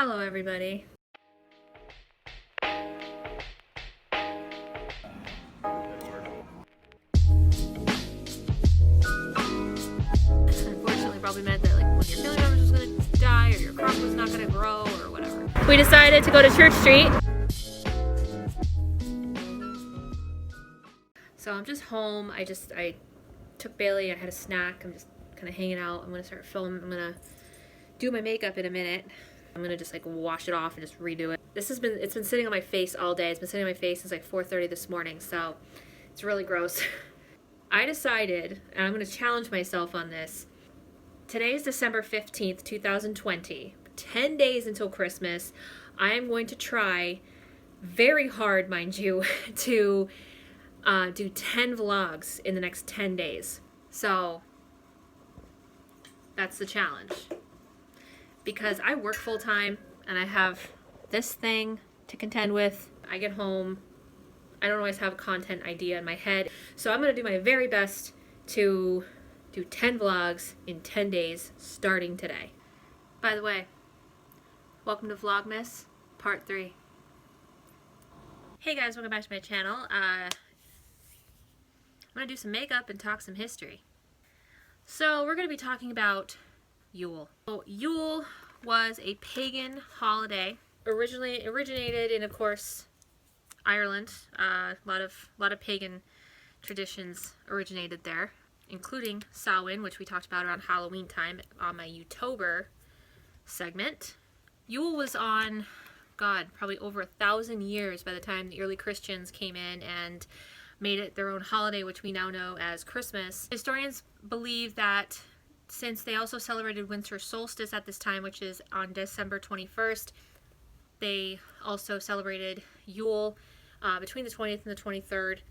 Hello everybody. Unfortunately probably meant that like when your family member was gonna die or your crop was not gonna grow or whatever. We decided to go to Church Street. So I'm just home. I took Bailey, I had a snack, I'm just kinda hanging out. I'm gonna start filming, I'm gonna do my makeup in a minute. I'm gonna just like wash it off and just redo it. It's been sitting on my face all day. It's been sitting on my face since like 4:30 this morning, so it's really gross. I decided, and I'm gonna challenge myself on this. Today is December 15th, 2020. 10 days until Christmas. I am going to try very hard, mind you, to do 10 vlogs in the next 10 days. So that's the challenge. Because I work full time and I have this thing to contend with. I get home, I don't always have a content idea in my head. So I'm going to do my very best to do 10 vlogs in 10 days starting today. By the way, welcome to Vlogmas Part 3. Hey guys, welcome back to my channel. I'm going to do some makeup and talk some history. So we're going to be talking about Yule. So Yule was a pagan holiday. Originally originated in, of course, Ireland. A lot of pagan traditions originated there, including Samhain, which we talked about around Halloween time on my YouTuber segment. Yule was on, God, probably over 1,000 years by the time the early Christians came in and made it their own holiday, which we now know as Christmas. Historians believe that since they also celebrated winter solstice at this time, which is on December 21st, they also celebrated Yule between the 20th and the 23rd.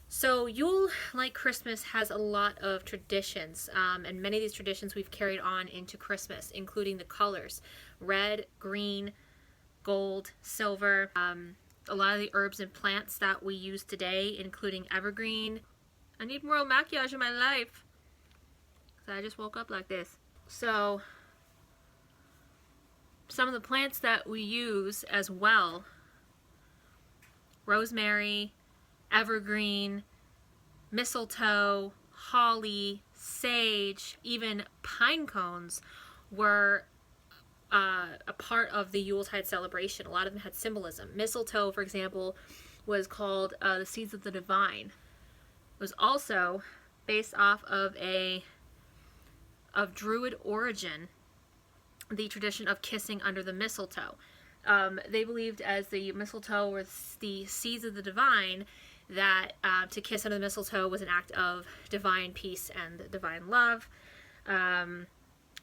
So Yule, like Christmas, has a lot of traditions, and many of these traditions we've carried on into Christmas, including the colors: red, green, gold, silver, a lot of the herbs and plants that we use today, including evergreen. I need more maquillage in my life. I just woke up like this. So some of the plants that we use as well: rosemary, evergreen, mistletoe, holly, sage, even pine cones were a part of the Yuletide celebration. A lot of them had symbolism. Mistletoe, for example, was called the seeds of the divine. It was also based off of Druid origin, the tradition of kissing under the mistletoe. They believed, as the mistletoe was the seeds of the divine, that to kiss under the mistletoe was an act of divine peace and divine love, and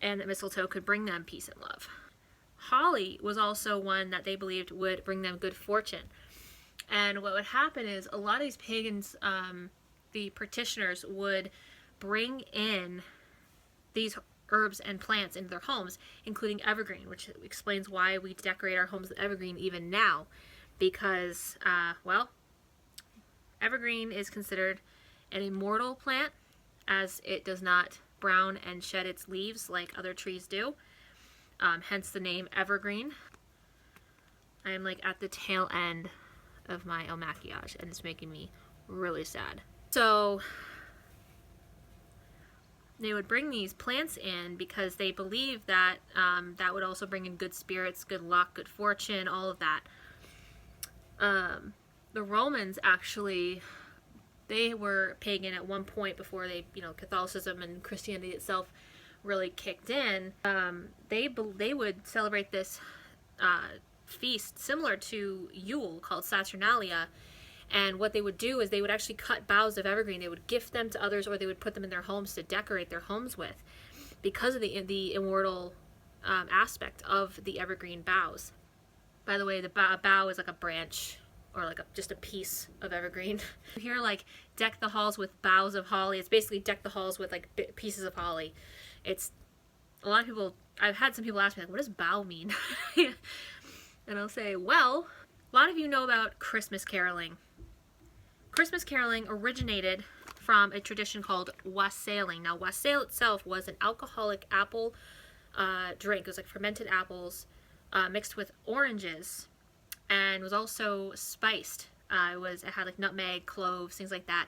that mistletoe could bring them peace and love. Holly was also one that they believed would bring them good fortune. And what would happen is a lot of these pagans, the practitioners, would bring in these herbs and plants into their homes, including evergreen, which explains why we decorate our homes with evergreen even now, because, well, evergreen is considered an immortal plant, as it does not brown and shed its leaves like other trees do, hence the name evergreen. I am like at the tail end of my maquillage, and it's making me really sad. So they would bring these plants in because they believed that that would also bring in good spirits, good luck, good fortune, all of that. The Romans actually, they were pagan at one point before they, Catholicism and Christianity itself really kicked in. They would celebrate this feast similar to Yule called Saturnalia. And what they would do is they would actually cut boughs of evergreen. They would gift them to others, or they would put them in their homes to decorate their homes with, because of the immortal aspect of the evergreen boughs. By the way, the bough is like a branch, or like just a piece of evergreen. You hear like deck the halls with boughs of holly. It's basically deck the halls with like pieces of holly. It's a lot of people. I've had some people ask me like, what does bough mean? And I'll say, well, a lot of you know about Christmas caroling. Christmas caroling originated from a tradition called wassailing. Now, wassail itself was an alcoholic apple drink. It was like fermented apples mixed with oranges, and was also spiced. It had like nutmeg, cloves, things like that.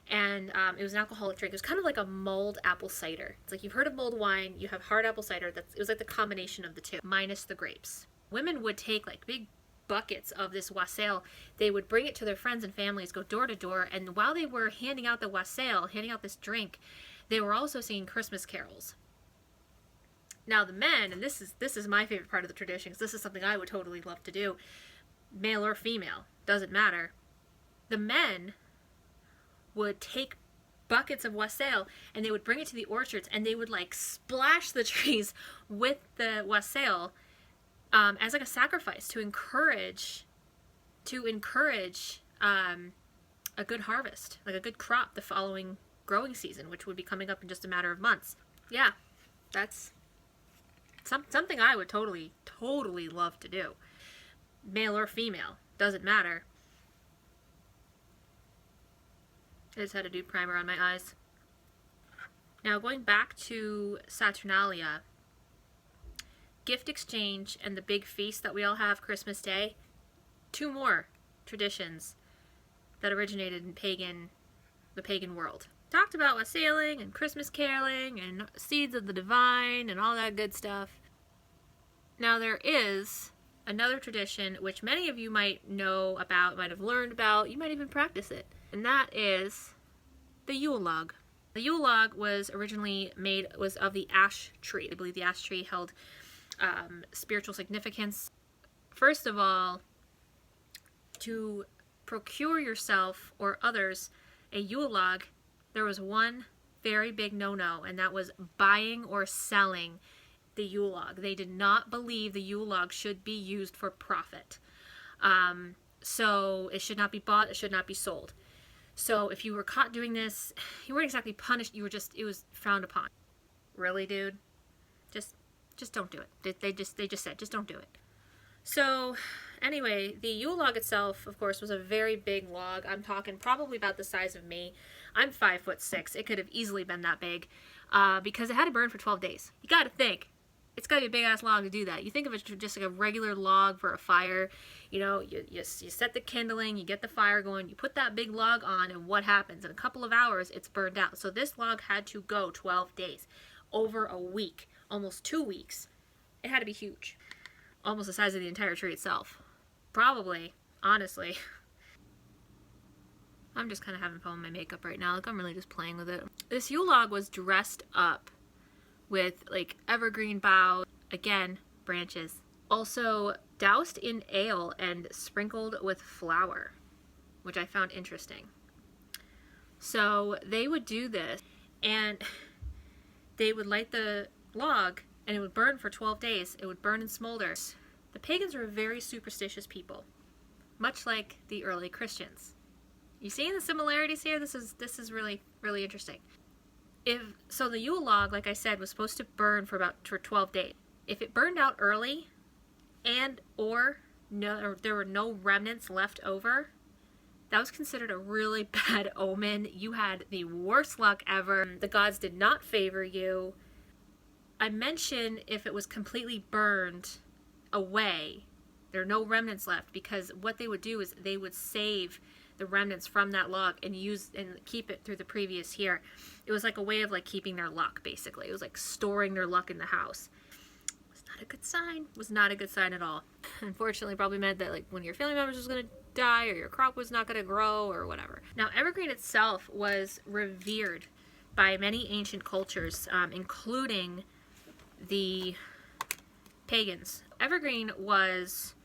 And it was an alcoholic drink. It was kind of like a mulled apple cider. It's like, you've heard of mulled wine, you have hard apple cider. It was like the combination of the two, minus the grapes. Women would take like big buckets of this wassail. They would bring it to their friends and families, go door to door, and while they were handing out the wassail, handing out this drink, they were also singing Christmas carols. Now the men, and this is my favorite part of the tradition, because this is something I would totally love to do, male or female, doesn't matter. The men would take buckets of wassail and they would bring it to the orchards, and they would like splash the trees with the wassail as like a sacrifice to encourage a good harvest, like a good crop the following growing season, which would be coming up in just a matter of months. Yeah, that's something I would totally love to do. Male or female, doesn't matter. I just had to do primer on my eyes. Now, going back to Saturnalia, gift exchange and the big feast that we all have Christmas Day, two more traditions that originated in the pagan world. Talked about wassailing and Christmas caroling and seeds of the divine and all that good stuff. Now, there is another tradition which many of you might know about, might have learned about, you might even practice it, and that is the Yule log. The Yule log was originally was of the ash tree. I believe the ash tree held spiritual significance. First of all, to procure yourself or others a Yule log, there was one very big no-no, and that was buying or selling the Yule log. They did not believe the Yule log should be used for profit. So it should not be bought, it should not be sold. So if you were caught doing this, you weren't exactly punished, it was frowned upon. Really, dude? Just don't do it. They just said, just don't do it. So anyway, the Yule log itself, of course, was a very big log. I'm talking probably about the size of me. I'm 5'6". It could have easily been that big because it had to burn for 12 days. You got to think. It's got to be a big-ass log to do that. You think of it just like a regular log for a fire. You know, you set the kindling, you get the fire going, you put that big log on, and what happens? In a couple of hours, it's burned out. So this log had to go 12 days, over a week, almost 2 weeks. It had to be huge. Almost the size of the entire tree itself. Probably, honestly. I'm just kind of having fun with my makeup right now. Like, I'm really just playing with it. This Yule log was dressed up with like evergreen boughs, again, branches. Also doused in ale and sprinkled with flour, which I found interesting. So they would do this, and they would light the log, and it would burn for 12 days. It would burn and smolder. The pagans were very superstitious people, much like the early Christians. You seeing the similarities here? This is really, really interesting. So the Yule log, like I said, was supposed to burn for 12 days. If it burned out early or there were no remnants left over, that was considered a really bad omen. You had the worst luck ever. The gods did not favor you. I mentioned if it was completely burned away, there are no remnants left, because what they would do is they would save the remnants from that log and keep it through the previous year. It was like a way of like keeping their luck, basically. It was like storing their luck in the house. It was not a good sign. It was not a good sign at all. Unfortunately, probably meant that like one of your family members was going to die, or your crop was not going to grow, or whatever. Now, evergreen itself was revered by many ancient cultures, including the pagans. Evergreen was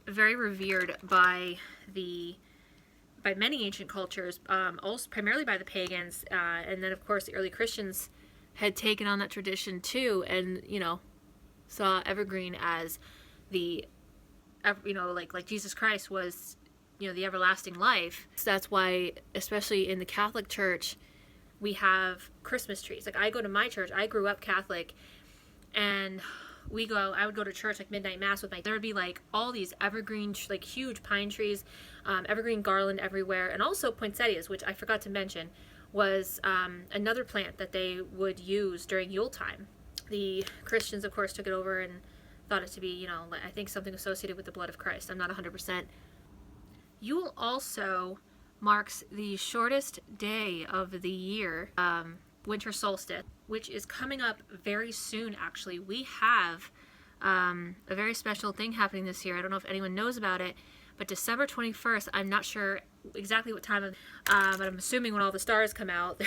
very revered by many ancient cultures, also primarily by the pagans, and then of course the early Christians had taken on that tradition too, and saw evergreen as the like Jesus Christ was the everlasting life. So that's why, especially in the Catholic Church, we have Christmas trees. Like, I go to my church, I grew up Catholic, and I would go to church, like midnight mass there would be like all these evergreen, like huge pine trees, evergreen garland everywhere, and also poinsettias, which I forgot to mention, was another plant that they would use during Yuletime. The Christians, of course, took it over and thought it to be, you know, I think something associated with the blood of Christ. I'm not 100%. Yule also marks the shortest day of the year, winter solstice, which is coming up very soon, actually. We have a very special thing happening this year. I don't know if anyone knows about it, but December 21st, I'm not sure exactly what time of, but I'm assuming when all the stars come out,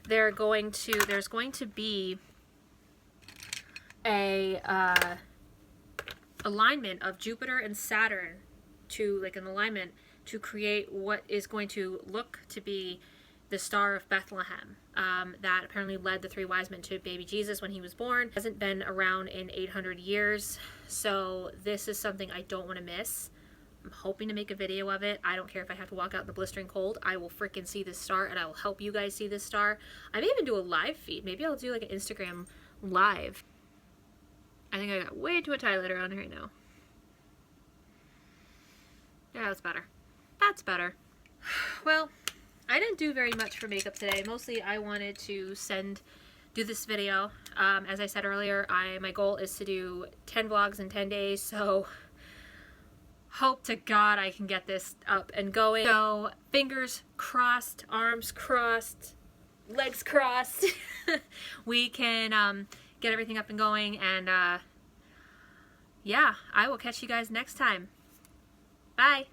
there's going to be a alignment of Jupiter and Saturn, to like an alignment to create what is going to look to be the Star of Bethlehem, that apparently led the three wise men to baby Jesus when he was born. It hasn't been around in 800 years, so this is something I don't want to miss. I'm hoping to make a video of it. I don't care if I have to walk out in the blistering cold. I will freaking see this star, and I will help you guys see this star. I may even do a live feed. Maybe I'll do like an Instagram live. I think I got way too much highlighter on right now. Yeah, that's better. That's better. Well, I didn't do very much for makeup today. Mostly I wanted to do this video. As I said earlier, my goal is to do 10 vlogs in 10 days, so hope to God I can get this up and going. So fingers crossed, arms crossed, legs crossed. We can get everything up and going, and yeah, I will catch you guys next time. Bye.